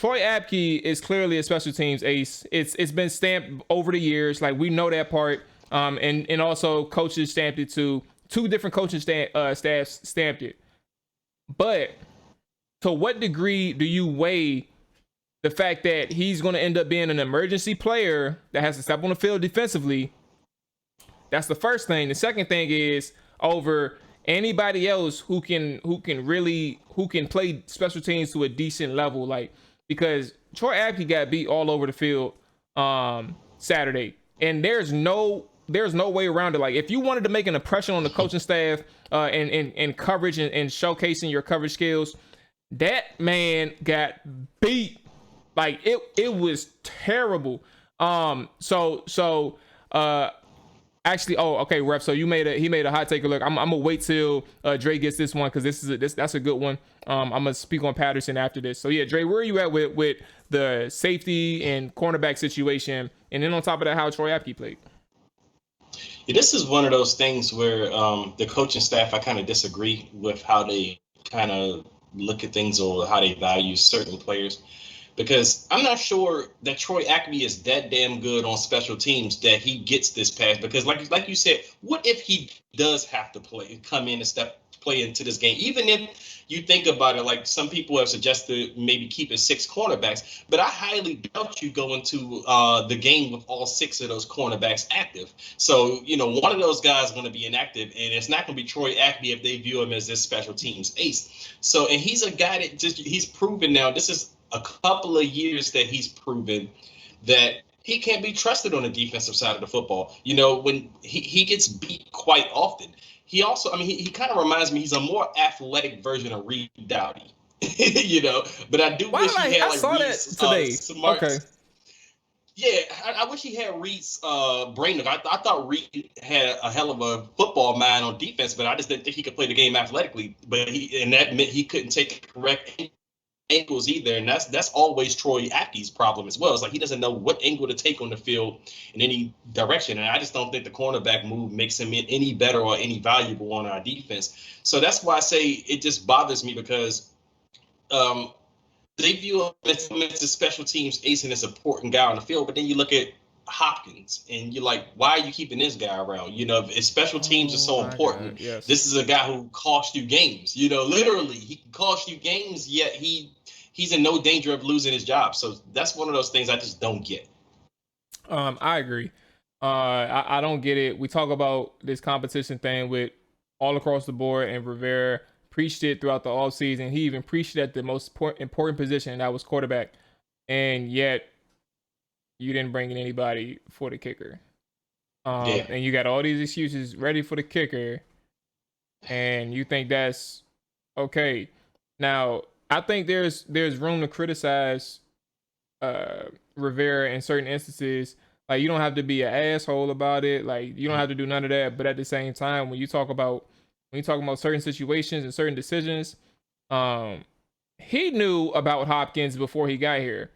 Troy Apke is clearly a special teams ace. It's been stamped over the years. Like, we know that part. And also coaches stamped it too. Two different coaching staffs stamped it. But to what degree do you weigh the fact that he's going to end up being an emergency player that has to step on the field defensively? That's the first thing. The second thing is over anybody else who can play special teams to a decent level. Like, because Troy Apke got beat all over the field Saturday, and there's no way around it. Like, if you wanted to make an impression on the coaching staff and coverage and showcasing your coverage skills, that man got beat. Like, it was terrible. Actually, okay, Rep. So he made a hot take. Look, I'm gonna wait till Dre gets this one, because that's a good one. I'm gonna speak on Patterson after this. So yeah, Dre, where are you at with the safety and cornerback situation, and then on top of that, how Troy Apke played? Yeah, this is one of those things where the coaching staff, I kind of disagree with how they kind of look at things or how they value certain players. Because I'm not sure that Troy Apke is that damn good on special teams that he gets this pass. Because like you said, what if he does have to come in and play into this game? Even if you think about it, like some people have suggested maybe keeping 6 cornerbacks, but I highly doubt you go into the game with all 6 of those cornerbacks active. So, one of those guys is going to be inactive, and it's not going to be Troy Apke if they view him as this special teams ace. So, and he's a guy that he's proven now, this is a couple of years that he's proven that he can't be trusted on the defensive side of the football. When he gets beat quite often. He also, he kind of reminds me, he's a more athletic version of Reed Dowdy, but I do wish he had like Reed's smart. Okay. Yeah, I wish he had Reed's brain. I thought Reed had a hell of a football mind on defense, but I just didn't think he could play the game athletically. But that meant he couldn't take correct angles either, and that's always Troy Apke's problem as well. It's like he doesn't know what angle to take on the field in any direction, and I just don't think the cornerback move makes him any better or any valuable on our defense. So that's why I say it just bothers me, because they view him as a special teams ace and this important guy on the field, but then you look at Hopkins and you're like, why are you keeping this guy around? If special teams are so important, yes. This is a guy who cost you games. Literally, he can cost you games, yet he's in no danger of losing his job. So that's one of those things I just don't get. I agree. I don't get it. We talk about this competition thing with all across the board, and Rivera preached it throughout the offseason. He even preached it at the most important position, and that was quarterback. And yet, you didn't bring in anybody for the kicker. And you got all these excuses ready for the kicker, and you think that's okay. Now, I think there's room to criticize Rivera in certain instances. Like, you don't have to be an asshole about it. Like, you don't have to do none of that. But at the same time, when you talk about certain situations and certain decisions, he knew about Hopkins before he got here.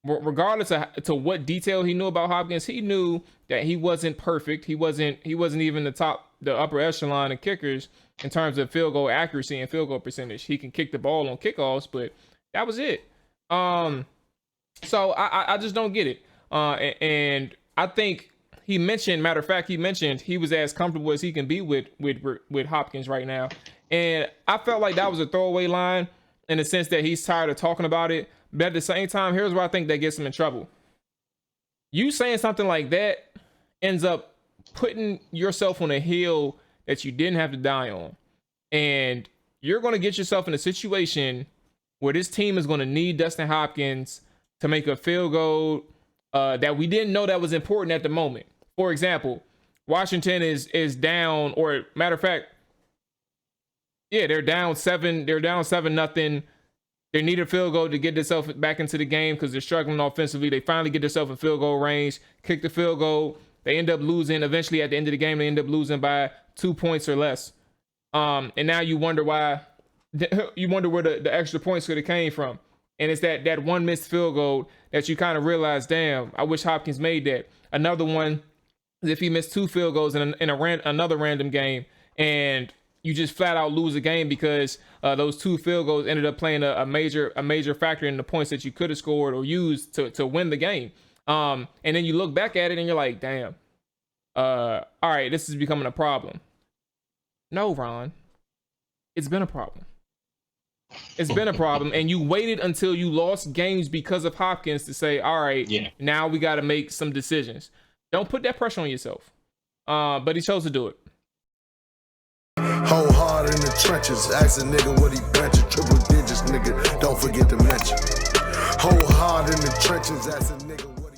Regardless to what detail he knew about Hopkins, he knew that he wasn't perfect. He wasn't even the upper echelon of kickers in terms of field goal accuracy and field goal percentage. He can kick the ball on kickoffs, but that was it. So I just don't get it. And I think he mentioned he was as comfortable as he can be with Hopkins right now. And I felt like that was a throwaway line in the sense that he's tired of talking about it. But at the same time, here's where I think that gets him in trouble. You saying something like that ends up putting yourself on a hill that you didn't have to die on. And you're going to get yourself in a situation where this team is going to need Dustin Hopkins to make a field goal that we didn't know that was important at the moment. For example, Washington is down, or matter of fact, yeah, they're down 7-0. They need a field goal to get themselves back into the game because they're struggling offensively. They finally get themselves in field goal range, kick the field goal. They end up losing. Eventually, at the end of the game, they end up losing by 2 points or less. And now you wonder why. You wonder where the extra points could have came from. And it's that one missed field goal that you kind of realize, damn, I wish Hopkins made that. Another one is if he missed 2 field goals in another random game, and you just flat out lose a game because those 2 field goals ended up playing a major factor in the points that you could have scored or used to win the game. And then you look back at it and you're like, damn, all right, this is becoming a problem. No, Ron, it's been a problem. It's been a problem, and you waited until you lost games because of Hopkins to say, all right, now we got to make some decisions. Don't put that pressure on yourself. But he chose to do it. Whole hard in the trenches, ask a nigga what he benching, triple digits, nigga, don't forget to mention. Whole hard in the trenches, ask a nigga.